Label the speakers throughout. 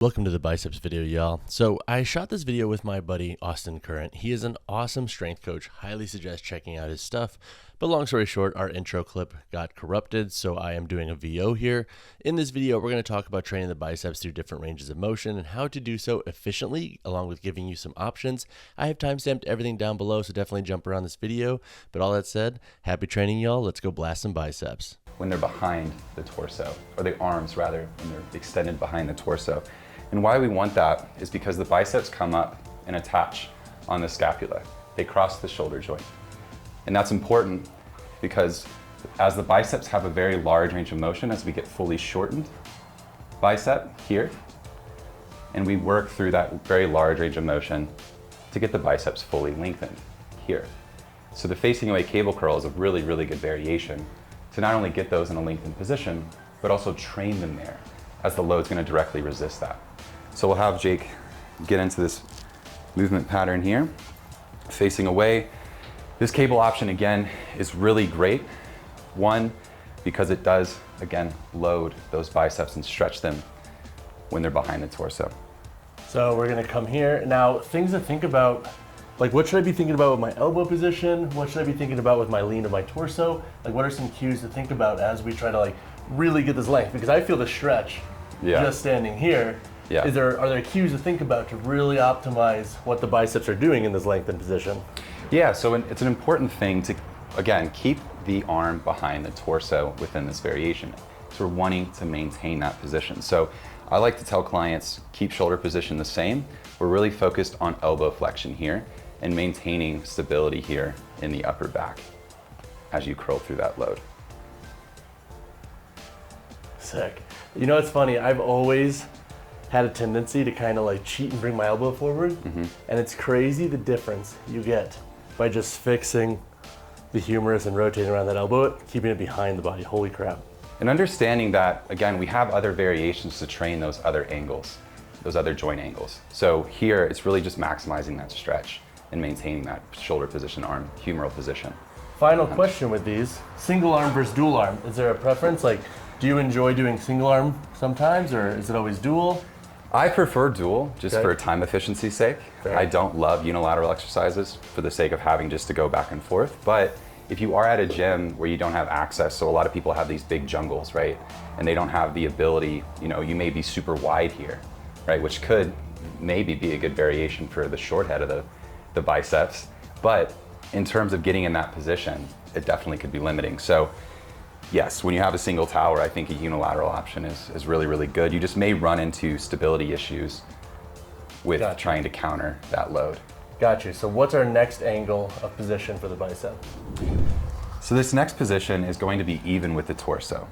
Speaker 1: Welcome to the biceps video, y'all. So I shot this video with my buddy Austin Current. He is an awesome strength coach. Highly suggest checking out his stuff. But long story short, our intro clip got corrupted, so I am doing a VO here. In this video, we're going to talk about training the biceps through different ranges of motion and how to do so efficiently, along with giving you some options. I have timestamped everything down below, so definitely jump around this video. But all that said, happy training, y'all. Let's go blast some biceps.
Speaker 2: When they're behind the torso, or the arms rather, when they're extended behind the torso. And why we want that is because the biceps come up and attach on the scapula. They cross the shoulder joint. And that's important because as the biceps have a very large range of motion, as we get fully shortened bicep here, and we work through that very large range of motion to get the biceps fully lengthened here. So the facing away cable curl is a really, really good variation to not only get those in a lengthened position, but also train them there, as the load's gonna directly resist that. So we'll have Jake get into this movement pattern here, facing away. This cable option, again, is really great. One, because it does, again, load those biceps and stretch them when they're behind the torso.
Speaker 1: So we're gonna come here. Now, things to think about, like what should I be thinking about with my elbow position? What should I be thinking about with my lean of my torso? Like what are some cues to think about as we try to like really get this length? Because I feel the stretch just standing here.
Speaker 2: Yeah.
Speaker 1: Are there cues to think about to really optimize what the biceps are doing in this lengthened position?
Speaker 2: Yeah, so it's an important thing to, again, keep the arm behind the torso within this variation. So we're wanting to maintain that position. So I like to tell clients, keep shoulder position the same. We're really focused on elbow flexion here and maintaining stability here in the upper back as you curl through that load.
Speaker 1: Sick. You know, it's funny, I've always had a tendency to kind of like cheat and bring my elbow forward. And it's crazy the difference you get by just fixing the humerus and rotating around that elbow, keeping it behind the body. Holy crap.
Speaker 2: And understanding that, again, we have other variations to train those other angles, those other joint angles. So here, it's really just maximizing that stretch and maintaining that shoulder position, arm, humeral position.
Speaker 1: Final question with these, single arm versus dual arm. Is there a preference? Like, do you enjoy doing single arm sometimes, or is it always dual?
Speaker 2: I prefer dual, just for time efficiency's sake.
Speaker 1: Fair.
Speaker 2: I don't love unilateral exercises for the sake of having just to go back and forth. But if you are at a gym where you don't have access, so a lot of people have these big jungles, right? And they don't have the ability, you know, you may be super wide here, right? Which could maybe be a good variation for the short head of the biceps. But in terms of getting in that position, it definitely could be limiting. So yes, when you have a single tower, I think a unilateral option is really, really good. You just may run into stability issues with trying to counter that load.
Speaker 1: Got you. So what's our next angle of position for the bicep?
Speaker 2: So this next position is going to be even with the torso.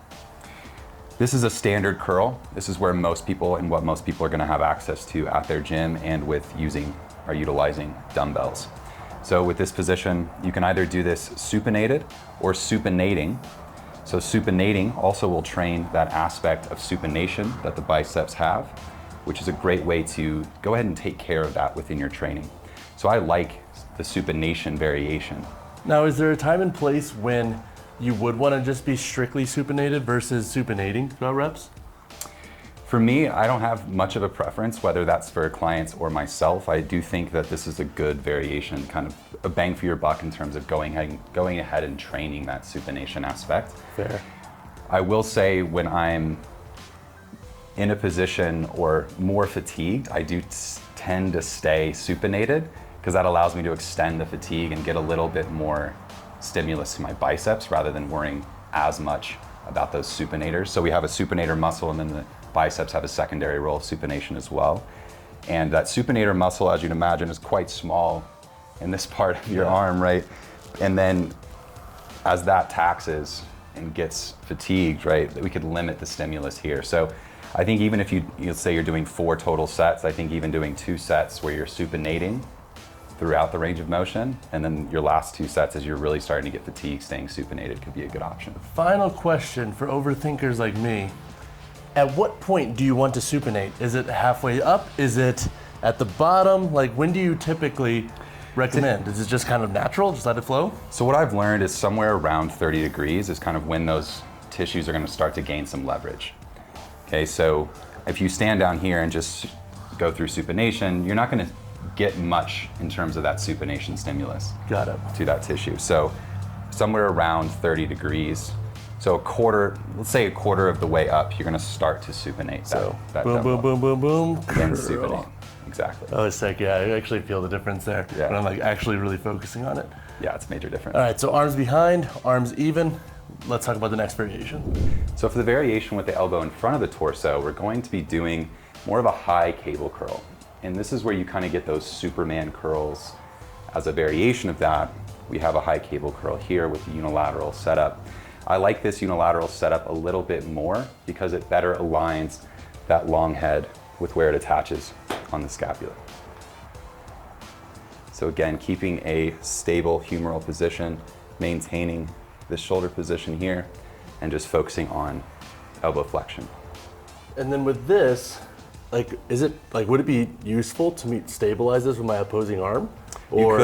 Speaker 2: This is a standard curl. This is where most people and what most people are going to have access to at their gym and with using or utilizing dumbbells. So with this position, you can either do this supinated or supinating. So supinating also will train that aspect of supination that the biceps have, which is a great way to go ahead and take care of that within your training. So I like the supination variation.
Speaker 1: Now, is there a time and place when you would want to just be strictly supinated versus supinating throughout reps?
Speaker 2: For me, I don't have much of a preference, whether that's for clients or myself. I do think that this is a good variation, kind of a bang for your buck in terms of going ahead and training that supination aspect.
Speaker 1: Fair.
Speaker 2: I will say when I'm in a position or more fatigued, I do tend to stay supinated because that allows me to extend the fatigue and get a little bit more stimulus to my biceps rather than worrying as much about those supinators. So we have a supinator muscle and then the biceps have a secondary role of supination as well. And that supinator muscle, as you'd imagine, is quite small in this part of your arm, right? And then as that taxes and gets fatigued, right, we could limit the stimulus here. So I think even if you'll say you're doing 4 total sets, I think even doing 2 sets where you're supinating throughout the range of motion, and then your last 2 sets as you're really starting to get fatigued, staying supinated could be a good option.
Speaker 1: Final question for overthinkers like me. At what point do you want to supinate? Is it halfway up? Is it at the bottom? Like when do you typically recommend? Is it just kind of natural, just let it flow?
Speaker 2: So what I've learned is somewhere around 30 degrees is kind of when those tissues are gonna start to gain some leverage. Okay, so If you stand down here and just go through supination, you're not gonna get much in terms of that supination stimulus.
Speaker 1: Got it.
Speaker 2: To that tissue. So somewhere around 30 degrees. So a quarter, let's say a quarter of the way up, you're gonna start to supinate that
Speaker 1: boom, boom, boom, boom, boom.
Speaker 2: Then supinate, exactly.
Speaker 1: Oh, it's sick, yeah, I actually feel the difference there.
Speaker 2: Yeah.
Speaker 1: When I'm like actually really focusing on it.
Speaker 2: Yeah, it's a major difference.
Speaker 1: All right, so arms behind, arms even. Let's talk about the next variation.
Speaker 2: So for the variation with the elbow in front of the torso, we're going to be doing more of a high cable curl. And this is where you kind of get those Superman curls. As a variation of that, we have a high cable curl here with the unilateral setup. I like this unilateral setup a little bit more because it better aligns that long head with where it attaches on the scapula. So again, keeping a stable humeral position, maintaining this shoulder position here, and just focusing on elbow flexion.
Speaker 1: And then with this, like, would it be useful to stabilize this with my opposing arm? Or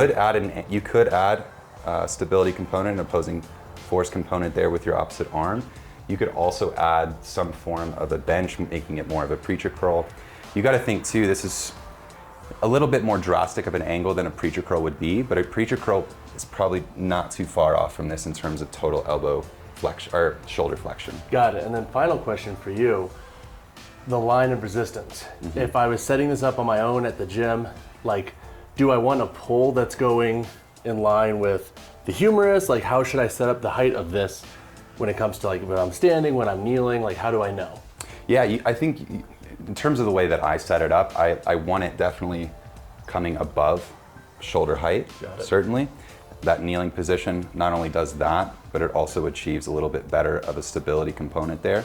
Speaker 2: You could add a stability component, an opposing force component there with your opposite arm. You could also add some form of a bench, making it more of a preacher curl. You got to think too, this is a little bit more drastic of an angle than a preacher curl would be, but a preacher curl is probably not too far off from this in terms of total elbow flexion or shoulder flexion.
Speaker 1: Got it. And then final question for you, the line of resistance. If I was setting this up on my own at the gym, like, do I want a pull that's going in line with the humerus? Like, how should I set up the height of this when it comes to, like, when I'm standing, when I'm kneeling? Like, how do I know?
Speaker 2: Yeah, I think in terms of the way that I set it up, I want it definitely coming above shoulder height, certainly. That kneeling position not only does that, but it also achieves a little bit better of a stability component there.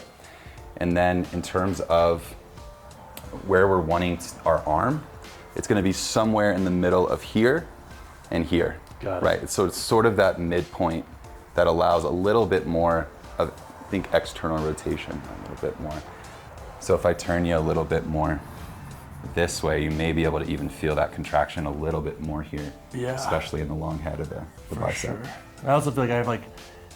Speaker 2: And then in terms of where we're wanting our arm, it's gonna be somewhere in the middle of here and here.
Speaker 1: Got it.
Speaker 2: Right, so it's sort of that midpoint that allows a little bit more of, I think, external rotation, a little bit more. So if I turn you a little bit more this way, you may be able to even feel that contraction a little bit more here.
Speaker 1: Yeah.
Speaker 2: Especially in the long head of the bicep.
Speaker 1: Sure. I also feel like I have, like,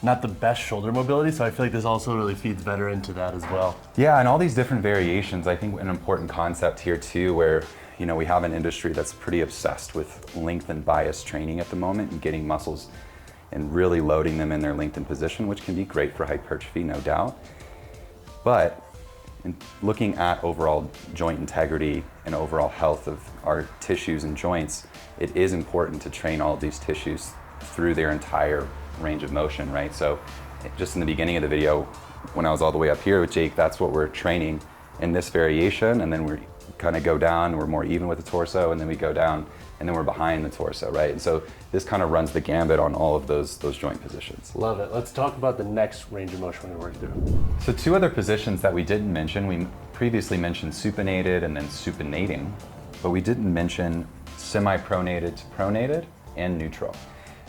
Speaker 1: not the best shoulder mobility, so I feel like this also really feeds better into that as well.
Speaker 2: Yeah, and all these different variations, I think an important concept here too, where, you know, we have an industry that's pretty obsessed with length and bias training at the moment and getting muscles and really loading them in their lengthened position, which can be great for hypertrophy, no doubt. But in looking at overall joint integrity and overall health of our tissues and joints, it is important to train all of these tissues through their entire range of motion, right? So just in the beginning of the video, when I was all the way up here with Jake, that's what we're training in this variation, and then we kind of go down, we're more even with the torso, and then we go down, and then we're behind the torso, right? And so this kind of runs the gambit on all of those joint positions.
Speaker 1: Love it. Let's talk about the next range of motion we're going to work through.
Speaker 2: So two other positions that we didn't mention, we previously mentioned supinated and then supinating, but we didn't mention semi-pronated to pronated and neutral.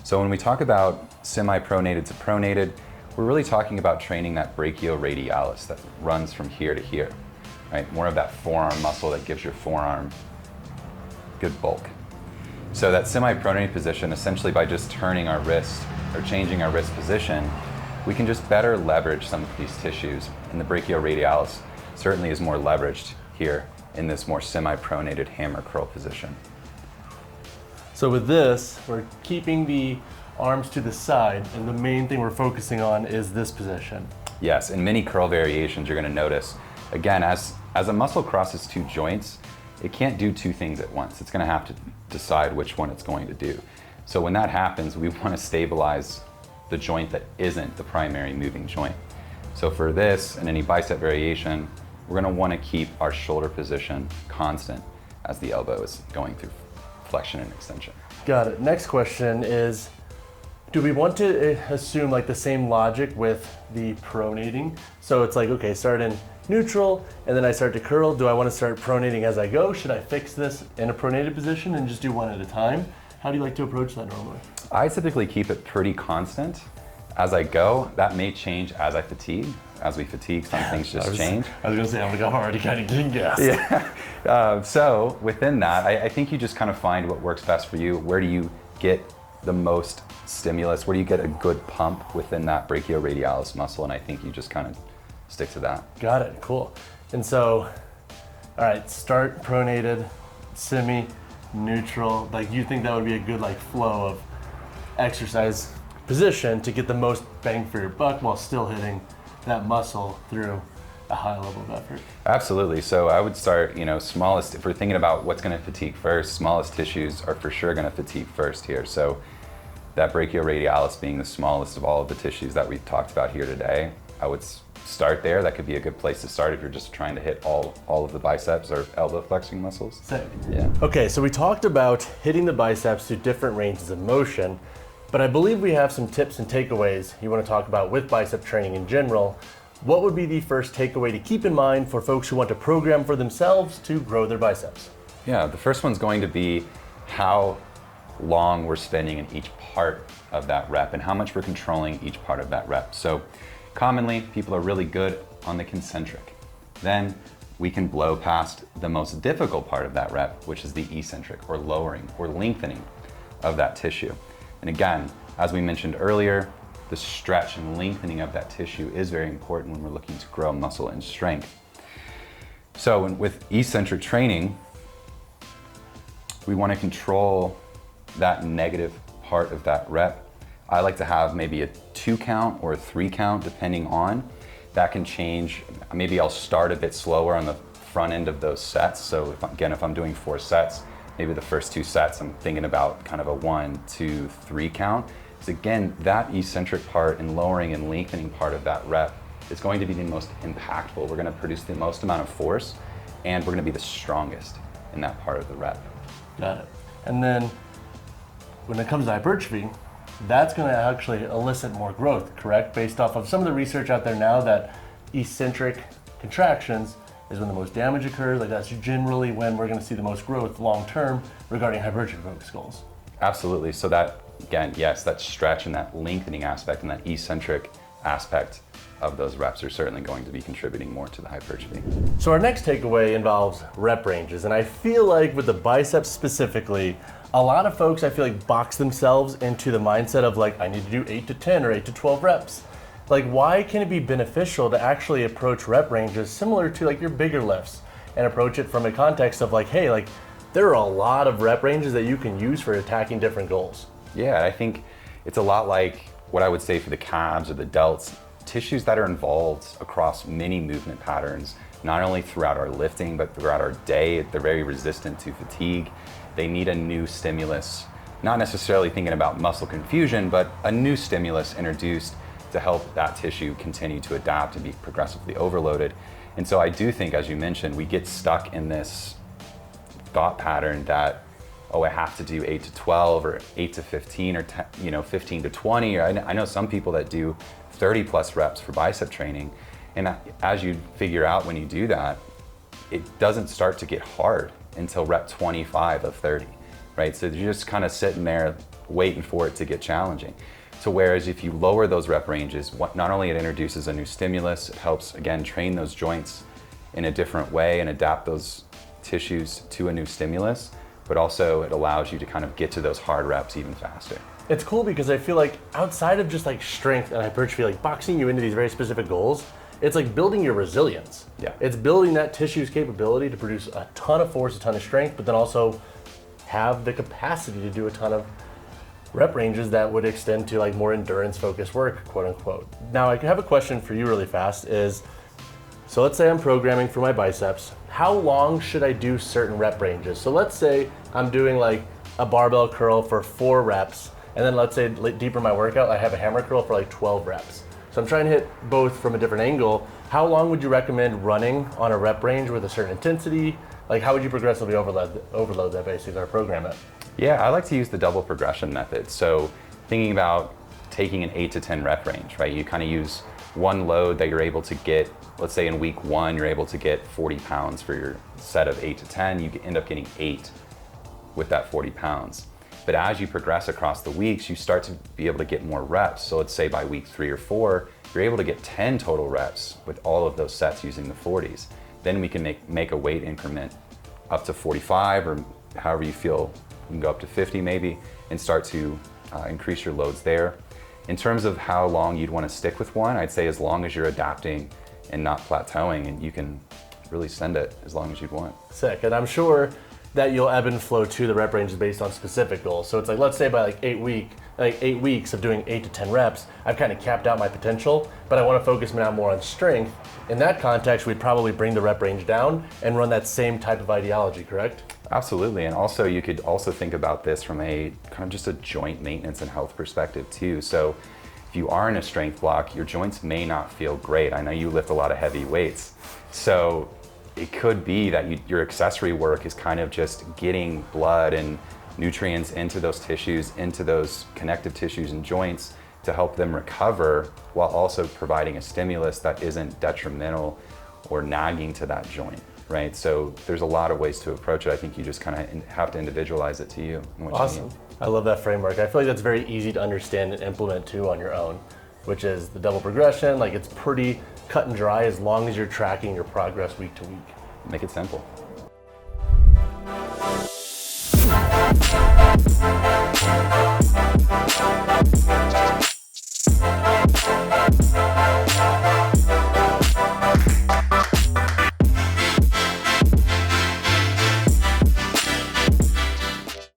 Speaker 2: So when we talk about semi-pronated to pronated, we're really talking about training that brachioradialis that runs from here to here, right? More of that forearm muscle that gives your forearm good bulk. So that semi-pronated position, essentially by just turning our wrist or changing our wrist position, we can just better leverage some of these tissues. And the brachioradialis certainly is more leveraged here in this more semi-pronated hammer curl position.
Speaker 1: So with this, we're keeping the arms to the side, and the main thing we're focusing on is this position.
Speaker 2: Yes, in many curl variations, you're gonna notice, again, as a muscle crosses two joints, it can't do two things at once. It's gonna have to decide which one it's going to do. So when that happens, we wanna stabilize the joint that isn't the primary moving joint. So for this and any bicep variation, we're gonna wanna keep our shoulder position constant as the elbow is going through flexion and extension.
Speaker 1: Got it. Next question is, do we want to assume like the same logic with the pronating? So it's like, okay, start in neutral and then I start to curl. Do I want to start pronating as I go? Should I fix this in a pronated position and just do one at a time? How do you like to approach that normally?
Speaker 2: I typically keep it pretty constant as I go. That may change as I fatigue. As we fatigue, some things just change.
Speaker 1: I was gonna say, I'm already kind of getting gassed.
Speaker 2: Yeah. So within that, I think you just kind of find what works best for you. Where do you get the most stimulus? Where do you get a good pump within that brachioradialis muscle? And I think you just kind of stick to that.
Speaker 1: Got it, cool. And so All right, start pronated, semi, neutral. Like, you think that would be a good like flow of exercise position to get the most bang for your buck while still hitting that muscle through a high level of effort?
Speaker 2: Absolutely. So I would start, smallest, if we're thinking about what's going to fatigue first, smallest tissues are for sure going to fatigue first here. So that brachioradialis being the smallest of all of the tissues that we've talked about here today, I would start there. That could be a good place to start if you're just trying to hit all of the biceps or elbow flexing muscles.
Speaker 1: Sick.
Speaker 2: Yeah.
Speaker 1: Okay, so we talked about hitting the biceps through different ranges of motion, but I believe we have some tips and takeaways you want to talk about with bicep training in general. What would be the first takeaway to keep in mind for folks who want to program for themselves to grow their biceps?
Speaker 2: Yeah, the first one's going to be how long we're spending in each part of that rep and how much we're controlling each part of that rep. So commonly, people are really good on the concentric. Then we can blow past the most difficult part of that rep, which is the eccentric, or lowering or lengthening of that tissue. And again, as we mentioned earlier, the stretch and lengthening of that tissue is very important when we're looking to grow muscle and strength. So with eccentric training, we want to control that negative part of that rep. I like to have maybe a 2 count or a 3 count, depending on. That can change. Maybe I'll start a bit slower on the front end of those sets. So if I'm doing 4 sets, maybe the first 2 sets, I'm thinking about kind of a 1, 2, 3 count. Because again, that eccentric part and lowering and lengthening part of that rep is going to be the most impactful. We're going to produce the most amount of force, and we're going to be the strongest in that part of the rep.
Speaker 1: Got it. And then when it comes to hypertrophy, that's going to actually elicit more growth, correct? Based off of some of the research out there now that eccentric contractions is when the most damage occurs. Like, that's generally when we're going to see the most growth long term regarding hypertrophy focused goals.
Speaker 2: Absolutely. So that, again, yes, that stretch and that lengthening aspect and that eccentric aspect of those reps are certainly going to be contributing more to the hypertrophy.
Speaker 1: So our next takeaway involves rep ranges. And I feel like with the biceps specifically, a lot of folks, I feel like, box themselves into the mindset of like, I need to do 8 to 10 or 8 to 12 reps. Like, why can it be beneficial to actually approach rep ranges similar to like your bigger lifts and approach it from a context of like, hey, like, there are a lot of rep ranges that you can use for attacking different goals?
Speaker 2: Yeah, I think it's a lot like what I would say for the calves or the delts, tissues that are involved across many movement patterns, not only throughout our lifting, but throughout our day. They're very resistant to fatigue. They need a new stimulus, not necessarily thinking about muscle confusion, but a new stimulus introduced to help that tissue continue to adapt and be progressively overloaded. And so I do think, as you mentioned, we get stuck in this thought pattern that, oh, I have to do 8 to 12 or 8 to 15 or 15 to 20. Or I know some people that do 30 plus reps for bicep training. And as you figure out when you do that, it doesn't start to get hard until rep 25 of 30, right? So you're just kind of sitting there waiting for it to get challenging. So whereas if you lower those rep ranges, not only it introduces a new stimulus, it helps, again, train those joints in a different way and adapt those tissues to a new stimulus, but also it allows you to kind of get to those hard reps even faster.
Speaker 1: It's cool because I feel like outside of just like strength and hypertrophy, like boxing you into these very specific goals, it's like building your resilience.
Speaker 2: Yeah.
Speaker 1: It's building that tissue's capability to produce a ton of force, a ton of strength, but then also have the capacity to do a ton of rep ranges that would extend to like more endurance focused work, quote unquote. Now I have a question for you really fast is, so let's say I'm programming for my biceps. How long should I do certain rep ranges? So let's say I'm doing like a barbell curl for 4 reps, and then let's say deeper in my workout, I have a hammer curl for like 12 reps. So I'm trying to hit both from a different angle. How long would you recommend running on a rep range with a certain intensity? Like, how would you progressively overload that basically, or program it?
Speaker 2: Yeah, I like to use the double progression method. So thinking about taking an 8 to 10 rep range, right? You kind of use one load that you're able to get. Let's say in week 1, you're able to get 40 pounds for your set of 8 to 10. You end up getting 8 with that 40 pounds. But as you progress across the weeks, you start to be able to get more reps. So let's say by week 3 or 4, you're able to get 10 total reps with all of those sets using the 40s. Then we can make a weight increment up to 45, or however you feel. You can go up to 50 maybe, and start to increase your loads there. In terms of how long you'd want to stick with one, I'd say as long as you're adapting and not plateauing, and you can really send it as long as you'd want.
Speaker 1: Sick. And I'm sure that you'll ebb and flow to the rep ranges based on specific goals. So it's like, let's say by like 8 weeks of doing 8 to 10 reps, I've kind of capped out my potential, but I want to focus now more on strength. In that context, we'd probably bring the rep range down and run that same type of ideology, correct?
Speaker 2: Absolutely, and also you could also think about this from a kind of just a joint maintenance and health perspective too. So if you are in a strength block, your joints may not feel great. I know you lift a lot of heavy weights. So it could be that your accessory work is kind of just getting blood and nutrients into those tissues, into those connective tissues and joints to help them recover, while also providing a stimulus that isn't detrimental or nagging to that joint, right? So there's a lot of ways to approach it. I think you just kind of have to individualize it to you. And what
Speaker 1: Awesome.
Speaker 2: You need.
Speaker 1: I love that framework. I feel like that's very easy to understand and implement too on your own, which is the double progression. Like, it's pretty cut and dry as long as you're tracking your progress week to week.
Speaker 2: Make it simple.